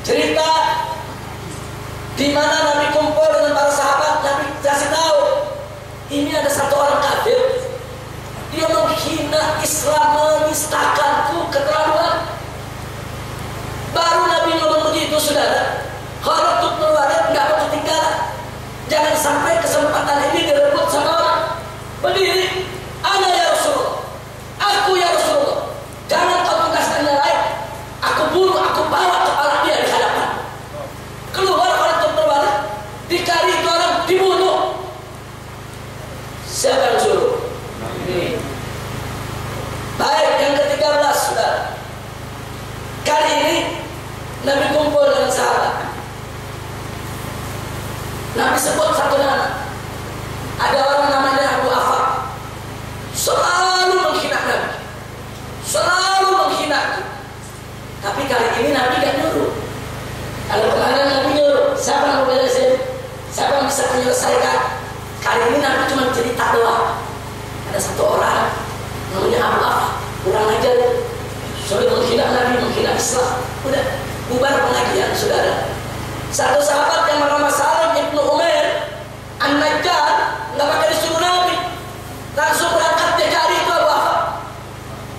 Cerita di mana Nabi kumpul dengan para sahabat, Nabi kasih tahu, ini ada satu orang kafir, dia menghina Islam, menistakanku, keterlaluan. Baru Nabi ngomong begitu, saudara, kalau untuk keluarga nggak mau ketinggalan. Jangan sampai kesempatan ini direbut sama orang. Berdiri, ana ya Rasulullah, aku ya Rasulullah. Jangan kau tugaskan yang lain. Aku bunuh, aku bawa kepala dia di hadapan. Keluar orang untuk keluarga, dicari itu orang, dibunuh. Siapa yang suruh? Baik, yang ke-13, saudara. Kali ini Nabi kumpul dengan sahabat. Nabi sebut satu nama. Ada orang namanya Abu Afaq, selalu menghina Nabi, selalu menghina. Tapi kali ini Nabi gak nyuruh. Kalau kemarin Nabi nyuruh, siapa yang mau beresin? menghina Nabi, menghina Islam. Udah bubar pengajian, saudara. Satu sahabat yang bernama Salim ibnu Umair An-Najjar nggak pakai disuruh Nabi, langsung berangkat dia cari itu Abu Affan.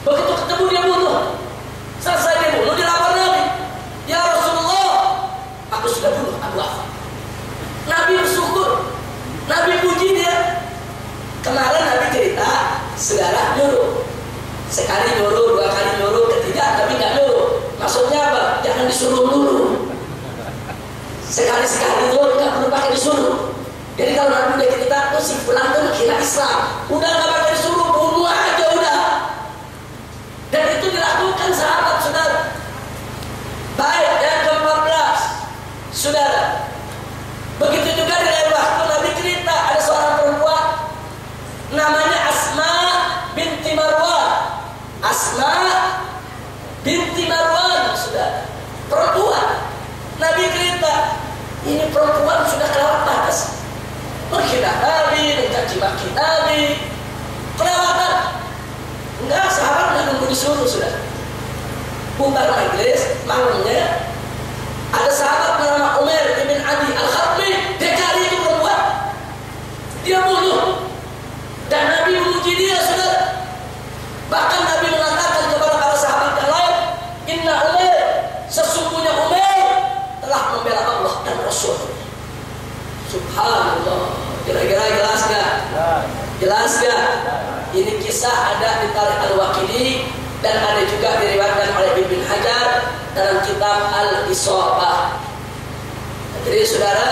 Begitu ketemu dia bunuh. Selesai dia bunuh, dia lapor Nabi, ya Rasulullah, aku sudah bunuh Abu Affan. Nabi bersyukur, Nabi puji dia. Kemarin Nabi cerita, saudara nyuruh, sekali nyuruh, dua kali nyuruh, ketiga tapi nggak nyuruh. Maksudnya apa? Jangan disuruh dulu. Sekali-sekali itu nggak perlu pakai disuruh. Jadi kalau Nabi udah cerita, tuh si fulan tuh menghina Islam, udah nggak pakai disuruh, bunuh aja udah. Dan itu dilakukan sahabat, saudara. Baik, yang ke-14, saudara. Begitu juga di lain waktu Nabi cerita ada seorang perempuan namanya Asma binti Marwan. Asma binti Marwan, saudara. Perempuan. Nabi cerita, ini perempuan sudah kelewat batas. Menghina Nabi, mencaci maki Nabi, kelewatan. Enggak, sahabat nggak nunggu disuruh, sudah. Bubar majelis, malamnya ada sahabat bernama Umar bin Adi Al-Khatmi, dia cari itu perempuan, dia bunuh, dan Nabi memuji dia, saudara. Bahkan Nabi mengatakan kepada para sahabat yang lain, Inna Umar, sesungguhnya Umar telah membela Allah dan Rasul. Subhanallah. Kira-kira jelas gak? Jelas gak? Ini kisah ada di Tarikh Al-Waqidi dan ada juga diriwayatkan oleh Ibnu Hajar dalam kitab Al-Isabah. Jadi saudara,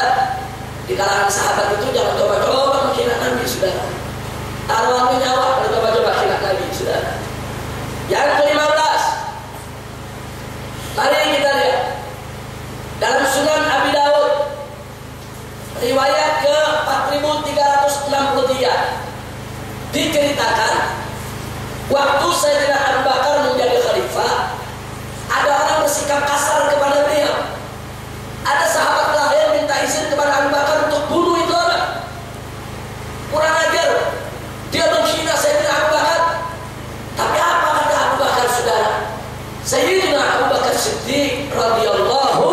di kalangan sahabat itu jangan coba-coba menghina Nabi, saudara. Taruhan nyawa kalau coba-coba menghina Nabi, saudara. Yang ke-15, mari kita lihat dalam Sunan Abi Daud riwayat ke 4363 diceritakan waktu Sayyidina Abu Bakar menjadi khalifah, ada orang bersikap kasar kepada beliau. Ada sahabat lain minta izin kepada Abu Bakar untuk bunuh itu orang. Kurang ajar, dia menghina Sayyidina Abu Bakar. Tapi apa kata Abu Bakar, saudara? Sayyidina Abu Bakar Siddiq radhiyallahu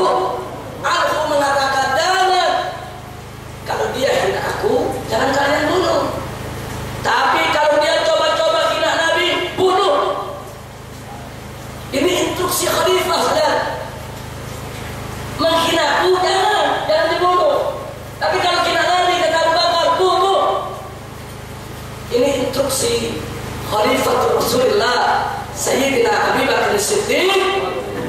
anhu mengatakan, jangan, kalau dia hina aku, jangan kalian bunuh. Tapi kalau dia coba-coba hina Nabi, bunuh. Ini instruksi khalifah, saudara. Menghina aku, jangan dibunuh. Tapi kalau hina Nabi, kata Abu Bakar, bunuh. Ini instruksi Khalifah Rasulullah Sayyidina Abi Bakar Siddiq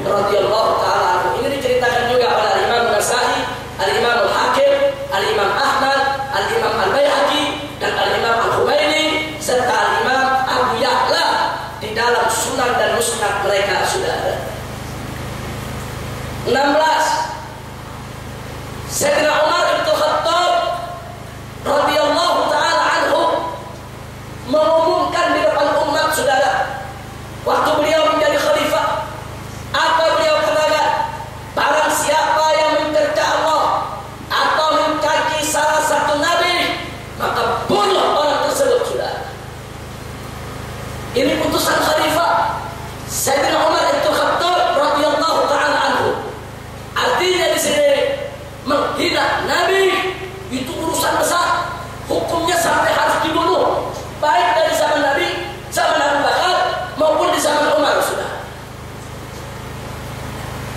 radhiyallahu ta'ala anhu. Ini diceritakan juga oleh Imam Nasai, Al-Imam Al-Hakim, Al-Imam Ahmad, Al-Imam Al-Baihaqi, dan Al-Imam Al-Humaini, serta Al-Imam Abu Ya'la di dalam Sunan dan Musnad mereka, saudara. 16, Sayyidina Umar bin Khattab radhiyallahu ta'ala anhu mengumumkan di depan umat, saudara, waktu beliau menjadi khalifah, apa beliau katakan? Barang siapa yang mencerca Allah atau mencaci salah satu nabi, maka bunuh orang tersebut, saudara. Ini putusan khalifah Sayyidina Umar bin Khattab radhiyallahu ta'ala anhu. Artinya di sini menghina nabi itu urusan besar, hukumnya sampai harus dibunuh, baik dari zaman Nabi, zaman Abu Bakar maupun di zaman Umar, saudara.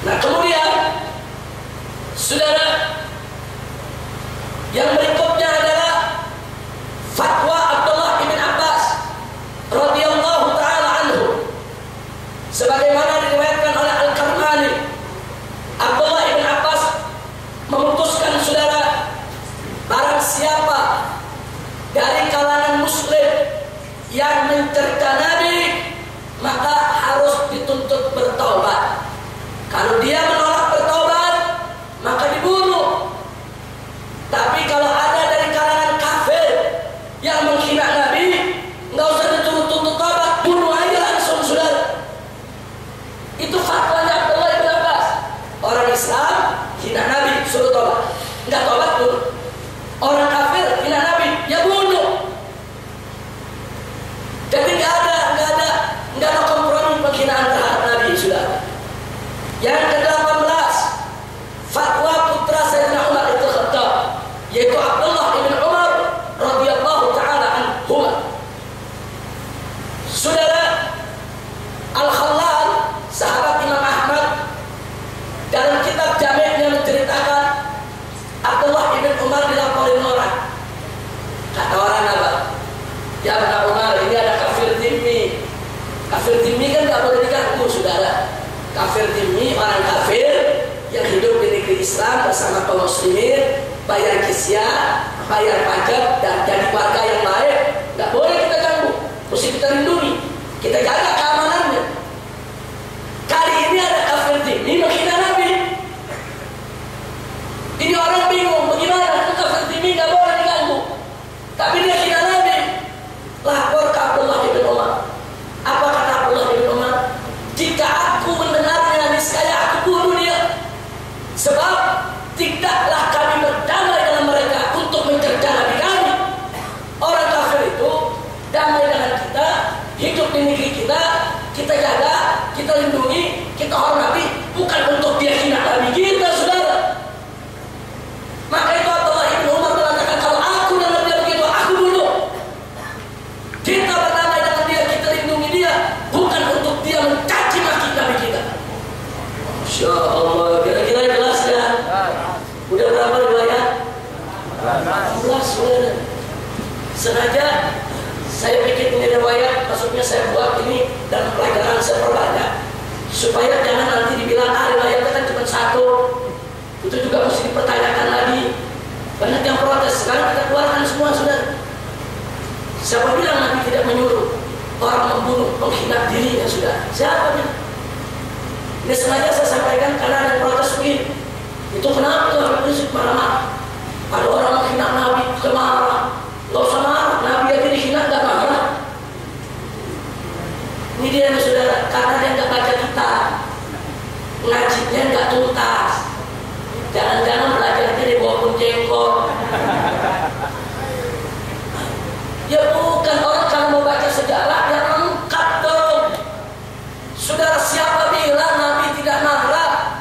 Nah, kemudian saudara, yang berikutnya adalah fatwa Abdullah bin Abbas radhiyallahu ta'ala anhu, sebagaimana diriwayatkan oleh Al-Karmani. Abdullah bin Abbas memutuskan, saudara, barang siapa dari kalangan muslim yang mencerca Nabi, maka harus dituntut bertaubat. Kalau dia menolak bertaubat, maka dibunuh. Tapi kalau ada dari kalangan kafir yang menghina Nabi, nggak usah dituntut taubat, bunuh aja langsung, saudara. Itu fatwanya Abdullah bin Abbas. Orang Islam hina Nabi, suruh taubat, nggak taubat, bunuh. Orang kafir hina Nabi, ya bunuh. Jadi nggak ada kompromi penghinaan terhadap Nabi. yaitu Abdullah bin Umar radhiyallahu taala anhuma. Saudara, Al-Khallal, sahabat Imam Ahmad, dalam kitab Jami' menceritakan Abdullah bin Umar dilaporin orang. Kata orang apa? Ya Ibn Umar, ini ada kafir dhimmi. Kafir dhimmi kan gak boleh diganggu, saudara. Kafir dhimmi, orang kafir yang hidup di negeri Islam bersama kaum muslimin, bayar jizyah, bayar pajak, dan jadi warga yang baik. Gak boleh kita ganggu, mesti kita lindungi, kita jaga keamanannya. Kali ini ada kafir dhimmi menghina Nabi. Ini orang bingung, bagaimana kafir dhimmi gak boleh diganggu, tapi dia hina Nabi. Lapor ke Abdullah bin Umar. Apa kata Abdullah bin Umar? Jika aku mendengarnya, niscaya aku bunuh dia. Sebab tidaklah kami berdamai dengan mereka untuk mencerca Nabi kami. Orang kafir itu damai dengan kita, hidup di negeri kita, kita jaga, kita lindungi, kita hormati, bukan untuk dia hina Nabi kita, saudara. Maka itu Abdullah bin Umar mengatakan, kalau aku dengar dia begitu, aku bunuh. Kita berdamai dengan dia, kita lindungi dia, bukan untuk dia mencaci maki Nabi kita. Masya Allah, kira-kira jelas ya? Udah berapa riwayat? 16. Sengaja saya bikin ini riwayat, maksudnya saya buat ini dalam pelajaran saya perbanyak, supaya jangan nanti dibilang riwayatnya kan cuma satu. Itu juga mesti dipertanyakan lagi. Banyak yang protes, sekarang kita keluarkan semua, saudara. Siapa bilang Nabi tidak menyuruh orang membunuh, menghina dirinya, sudah? Siapa bilang? Ini sengaja saya sampaikan karena ada protes begini. Itu kenapa tuh Habib Rizik marah-marah? Ada orang menghina Nabi, kemarah. Gak usah marah, Nabi aja dihina gak marah. Ini dia nih, saudara, karena dia gak baca kitab, ngajinya gak tuntas. Jangan-jangan belajarnya di bawah pun jengkol. Ya bukan, orang kalau mau baca sejarah yang lengkap dong. Saudara, siapa bilang Nabi tidak marah?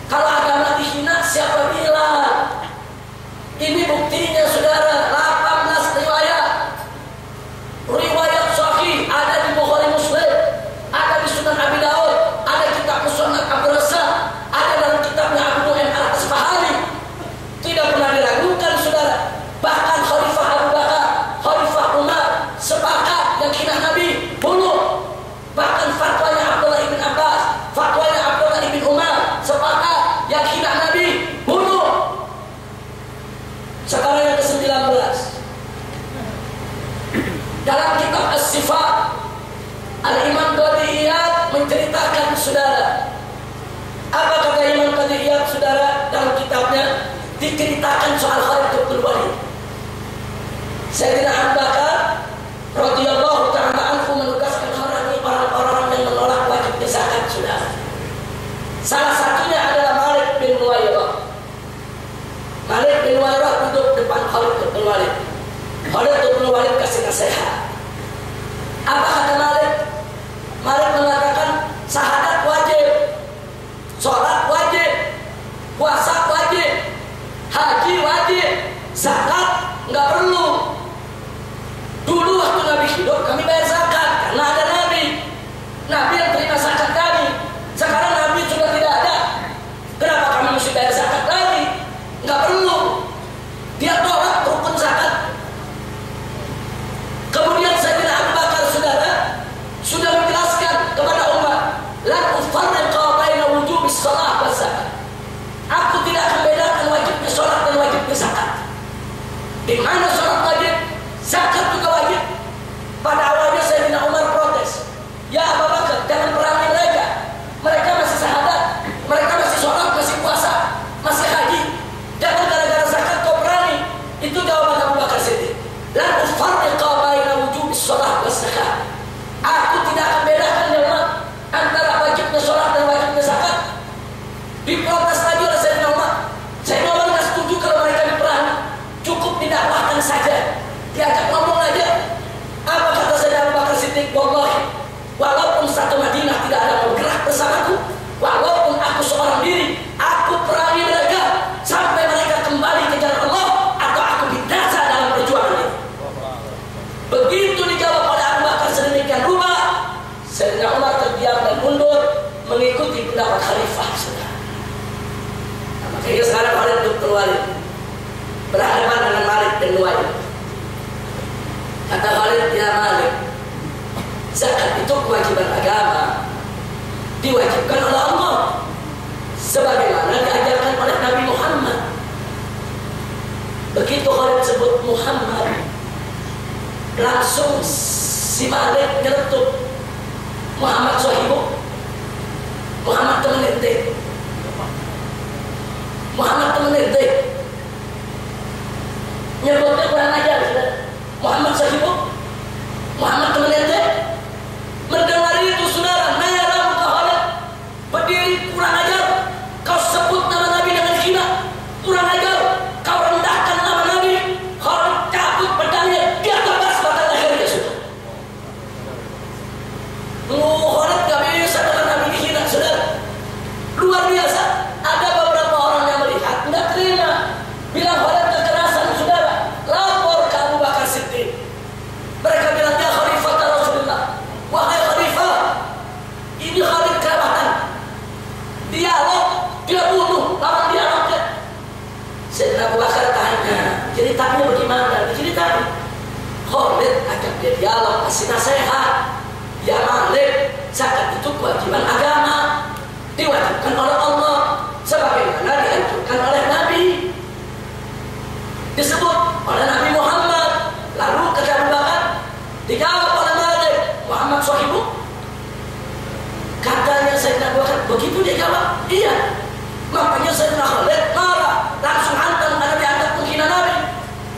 Kalau agama dihina, siapa bilang? Ini buktinya, saudara, 18 riwayat. Riwayat sahih ada di Bukhari Muslim, ada di Sunan Abi Daud, ada kitab Musnad Abdul Razzaq, ada dalam kitabnya Abu Nu'aim Al-Asfahani. Tidak pernah diragukan, saudara. Bahkan Khalifah Abu Bakar, Khalifah Umar sepakat yang hina Nabi bunuh. Bahkan fatwanya Abdullah bin Abbas, fatwanya Abdullah bin Umar sepakat yang hina Nabi bunuh. Sekarang yang ke-19. Dalam kitab As-Sifat, Al-Imam Qadhi Iyad menceritakan, saudara. Apa kata Imam Qadhi Iyad, saudara, dalam kitabnya? Diceritakan soal Khalid bin Walid. Sayyidina Abu Bakar radhiyallahu ta'ala anhu menugaskan orang-orang yang menolak wajib zakat, saudara. Salah satunya adalah Malik bin Nuwairah. Malik bin Nuwairah duduk depan Khalid bin Walid. Khalid bin Walid kasih nasihat. Apa kata Malik? Malik mengatakan syahadat wajib, sholat wajib, puasa wajib, haji wajib, zakat nggak perlu. Dulu waktu Nabi hidup kami bayar zakat karena ada Nabi. Nabi yang terima zakat kami. Sekarang Nabi sudah tidak ada. Kenapa kami mesti bayar zakat lagi? Nggak perlu. Dia tolak rukun zakat. Kemudian Sayyidina Abu Bakar, saudara, sudah menjelaskan kepada umat, la ufarriqu baina wujubis shalah was zakat. Aku tidak akan bedakan wajibnya sholat dan wajibnya zakat. Di mana sholat wajib, zakat juga wajib. Pada awalnya Sayyidina Umar protes. Ya Abu Bakar, jangan perangi mereka. Mereka masih syahadat, mereka masih sholat, masih puasa, masih haji. Jangan gara-gara zakat kau perangi. Itu jawaban Abu Bakar Siddiq. La ufarriqu baina wujubis shalah was zakat. Aku tidak akan bedakan antara wajibnya sholat dan wajibnya zakat. Diprotes lagi oleh Sayyidina Umar. Sayyidina Umar tidak setuju kalau mereka diperangi. Cukup didakwahkan saja. Zakat itu kewajiban agama, diwajibkan oleh Allah, sebagaimana diajarkan oleh Nabi Muhammad. Begitu Khalid sebut Muhammad, langsung si Malik nyeletuk, Muhammad sahibu, Muhammad teman ente, Muhammad teman ente, nyebutnya kurang ajar. Muhammad sahibu, Muhammad teman ente. Mendengar itu saudara, nanya kamu ke Khalid, berdiri, kurang ajar, kau sebut nama Nabi dengan hina, kurang ajar, kau rendahkan nama Nabi. Khalid cabut pedangnya, dia tebas batang lehernya sudah. Khalid gak bisa dengan Nabi dihina saudara, luar biasa. Ada beberapa orang yang melihat tidak terima, bilang Khalid kekerasan saudara, lapor ke Abu Bakar Siddiq. Mereka bilang, ya Khalifah Rasulullah, wahai Khalifah, ini Khalid kelewatan, dialog, dia bunuh lawan dialognya. Sayyidina Abu Bakar tanya, ceritanya bagaimana? Diceritain. Khalid ajak dia dialog, kasih nasihat. Ya Malik, zakat itu kewajiban agama, diwajibkan oleh Allah, sebagaimana dianjurkan oleh Nabi, disebut oleh Nabi Muhammad. Lalu kata Abu Bakar, dijawab oleh Malik, Muhammad sahibu. Katanya Sayyidina Abu Bakar, begitu dia jawab, iya. Makanya Sayyidina Khalid marah, langsung hantam karena dianggap menghina Nabi.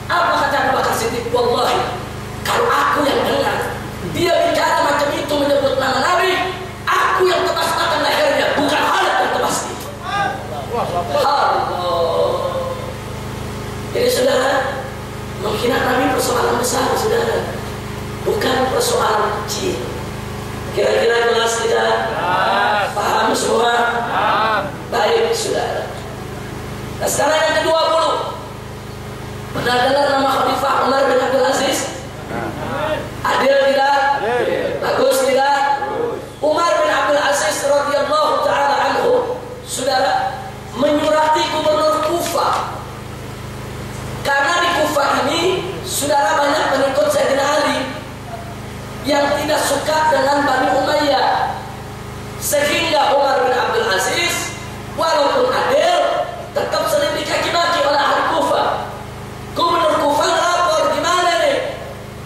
Apa kata Abu Bakar Siddiq? Wallahi, kalau aku yang dengar dia bicara macam itu menyebut nama Nabi, aku yang tebas batang lehernya, bukan Khalid yang tebas itu. Allah. Jadi saudara, menghina Nabi persoalan besar saudara, bukan persoalan kecil. Kira-kira jelas tidak? Paham semua? Baik saudara. Nah sekarang yang ke-20. Pernah dengar nama Khalifah Umar bin Abdul Aziz? Adil tidak? Bagus tidak? Umar bin Abdul Aziz radhiyallahu taala anhu saudara menyurati gubernur Kufah. Karena di Kufah ini saudara banyak pengikut Sayyidina Ali yang tidak suka dengan Bani Umayyah, sehingga Umar bin Abdul Aziz walaupun adil tetap sering dicaci maki oleh ahli Kufah. Gubernur Kufah lapor, gimana nih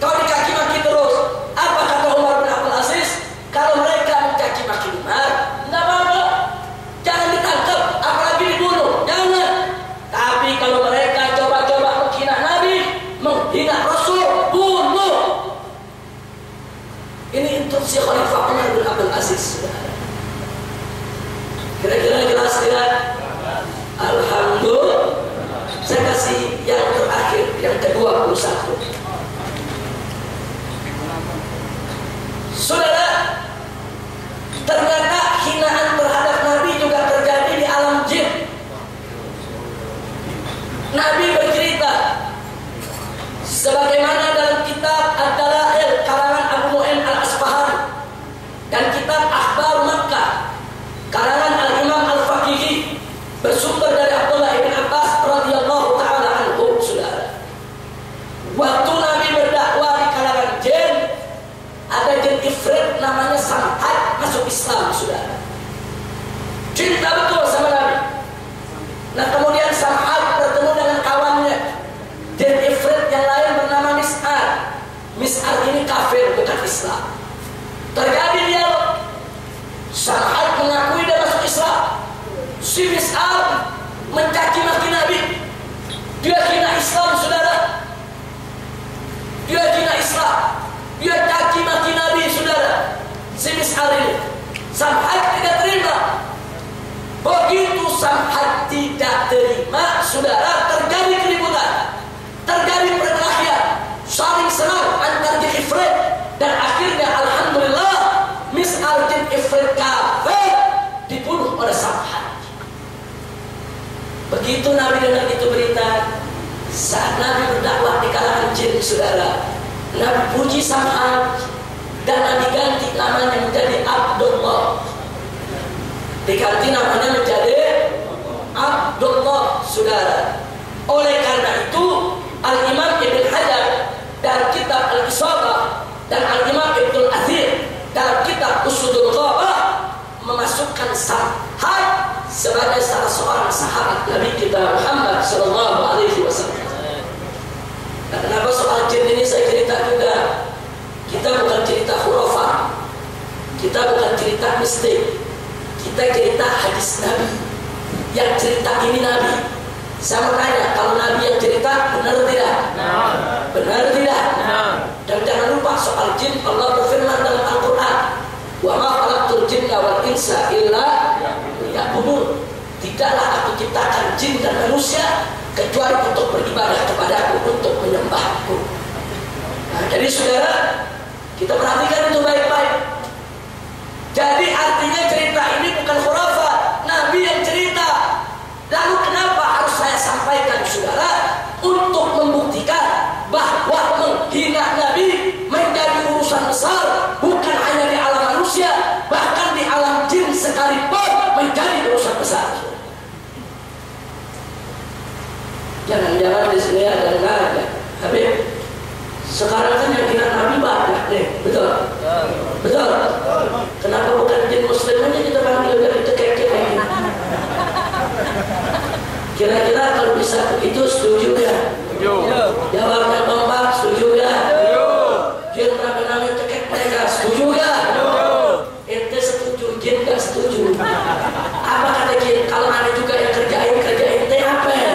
kau dicaci maki terus? Apa kata Umar bin Abdul Aziz? Kalau mereka mencaci maki Umar, tidak apa-apa, jangan ditangkap, apalagi dibunuh, jangan. Tapi kalau mereka coba-coba menghina Nabi, menghina Rasul, bunuh. Ini instruksi Khalifah Umar bin Abdul Aziz. Kira-kira jelas tidak? Alhamdulillah. Saya kasih yang terakhir, yang ke-21. Saudara, ternyata hinaan terhadap Nabi juga terjadi di alam jin. Nabi bercerita sebagaimana dalam kitab Ad-Dalail karangan Abu Nu'aim Al-Asfahani dan kitab Akhbar Makkah karangan Al-Imam Al-Faqihi bersumber dari Abdullah bin Abbas radhiyallahu taala anhu saudara. Waktu Nabi berdakwah di kalangan jin, ada jin ifrit namanya Sam'ad masuk Islam saudara. Cinta betul sama Nabi. Nah kemudian Sam'ad bertemu dengan kawannya jin ifrit yang lain bernama Mis'ar. Mis'ar ini kafir, bukan Islam. Terjadi dialog. Sam'ad mengakui dia masuk Islam. Si Mis'ar mencaci maki Nabi. Dia hina Islam saudara. Dia hina Islam. Dia caci maki Nabi saudara. Si Mis'ar ini. Sam'ad tidak terima. Begitu Sam'ad tidak terima saudara, terjadi keributan, terjadi perkelahian, saling serang antar jin ifrit, dan akhirnya alhamdulillah Mis'ar jin ifrit kafir dibunuh oleh Sam'ad. Begitu Nabi dengar itu berita, saat Nabi berdakwah di kalangan jin saudara, Nabi puji Sam'ad dan Nabi ganti namanya menjadi Abdullah. Diganti namanya menjadi Abdullah saudara. Oleh karena itu Al-Imam Ibn Hajar dan kitab Al-Isabah dan Al-Imam Ibn Athir mistake. Kita cerita hadis Nabi, yang cerita ini Nabi. Saya tanya, kalau Nabi yang cerita benar tidak? Benar tidak? Dan jangan lupa soal jin, Allah berfirman dalam Al-Quran, wa ma khalaqtul jinna wal insa illa liya'budun. Tidaklah aku ciptakan jin dan manusia kecuali untuk beribadah kepadaku, untuk menyembahku. Nah, jadi saudara, kita perhatikan itu baik-baik. Jadi artinya cerita ini bukan khurafat, Nabi yang cerita. Lalu kenapa harus saya sampaikan saudara? Untuk membuktikan bahwa menghina Nabi menjadi urusan besar, bukan hanya di alam manusia, bahkan di alam jin sekalipun menjadi urusan besar. Jangan-jangan di sini ada nggak? Habib, sekarang kan yang hina Nabi banyak nih, betul? Betul? Kenapa bukan jin muslim aja kita panggil dari cekek-cekek ini? Kira-kira kalau bisa begitu setuju ya? Jawabnya kompak, setuju ya? Jin rame-rame cekek mereka, setuju ya? Ente setuju, jin gak setuju. Apa kata jin? Kalau ada juga yang kerjain ente apa ya?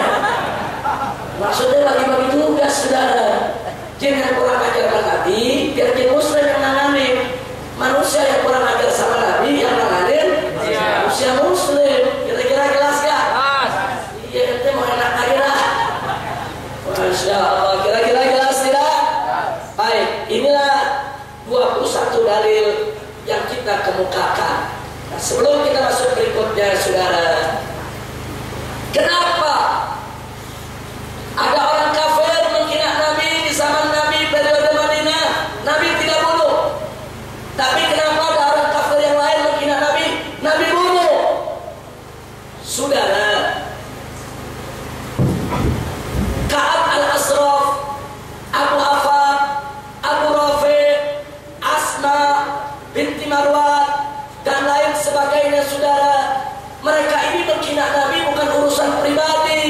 Maksudnya bagi-bagi tugas saudara. Jin yang kurang ajar Nabi, biar jin muslim yang nanganin. Manusia yang kurang ajar sama Nabi yang nanganin manusia muslim. Kira-kira jelas gak? Iya, ente mau enak lagi lah. Masya Allah, kira-kira jelas tidak? Baik, inilah 21 dalil yang kita kemukakan. Nah, sebelum kita masuk berikutnya saudara, kenapa ada orang kafir menghina Nabi di zaman Nabi periode Madinah? Nabi tidak bunuh. Tapi kenapa ada orang kafir yang lain menghina Nabi? Nabi bunuh. Saudara, Ka'ab al-Asraf, Abu Affan, Abu Rafi, Asma binti Marwan, dan lain sebagainya saudara, mereka ini menghina Nabi bukan urusan pribadi.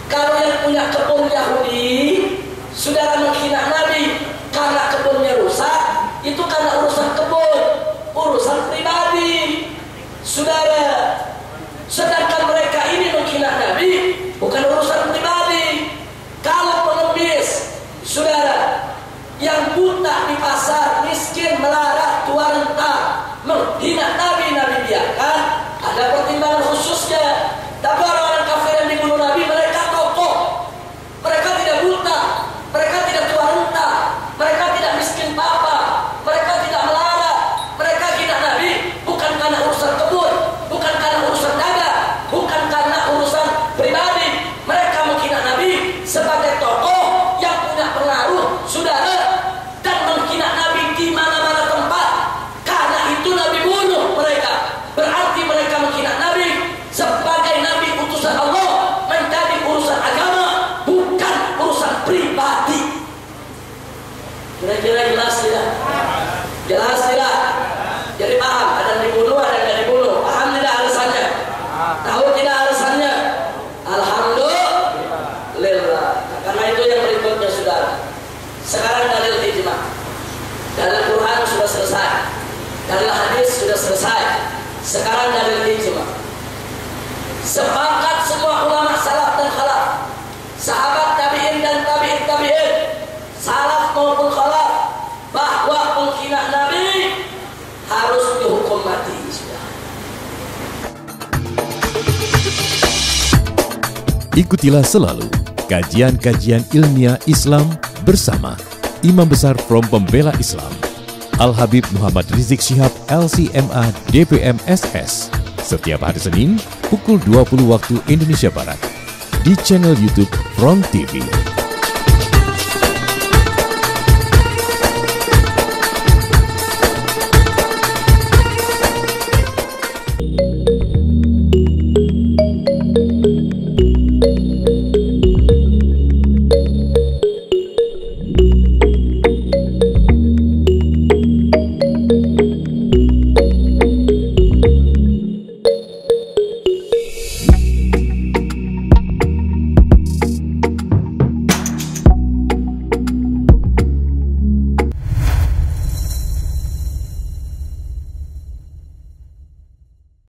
Kalau yang punya kebun Yahudi, saudara menghina Nabi karena kebunnya rusak, itu karena urusan kebun, urusan pribadi, saudara. Sedangkan mereka ini menghina Nabi bukan urusan pribadi. Kalau pengemis, saudara, yang buta di pasar, miskin, melarat, tua renta, menghina Nabi, Nabi biarkan, ada pertimbangan khususnya. Tapi orang-orang kafir yang dibunuh Nabi, mereka kokoh, mereka tidak buta, mereka tidak tua renta, mereka tidak miskin papa, mereka tidak melarat. Mereka hina Nabi bukan karena urusan kebun, bukan karena urusan dagang, bukan karena urusan pribadi. Mereka menghina Nabi sebagai tokoh yang punya pengaruh, saudara, dan menghina Nabi di mana-mana tempat. Karena itu Nabi bunuh mereka. Berarti mereka menghina Nabi sebagai Nabi utusan Allah, menjadi urusan agama, bukan urusan pribadi. Kira-kira jelas tidak? Jelas tidak? Jadi paham, ada yang dibunuh, ada yang tidak dibunuh. Paham tidak alasannya? Tahu tidak alasannya? Alhamdulillah. Nah, karena itu yang berikutnya saudara. Sekarang dalil ijma. Dalil Quran sudah selesai. Dalil hadis sudah selesai. Sekarang dalil ijma. Sepakat semua ulama salaf dan khalaf, sahabat tabi'in dan tabi'in tabi'in, salaf maupun khalaf, bahwa menghina Nabi harus dihukum mati. Ikutilah selalu kajian-kajian ilmiah Islam bersama Imam Besar Front Pembela Islam Al-Habib Muhammad Rizik Syihab LCMA DPM SS setiap hari Senin pukul 20 waktu Indonesia Barat di channel YouTube Front TV.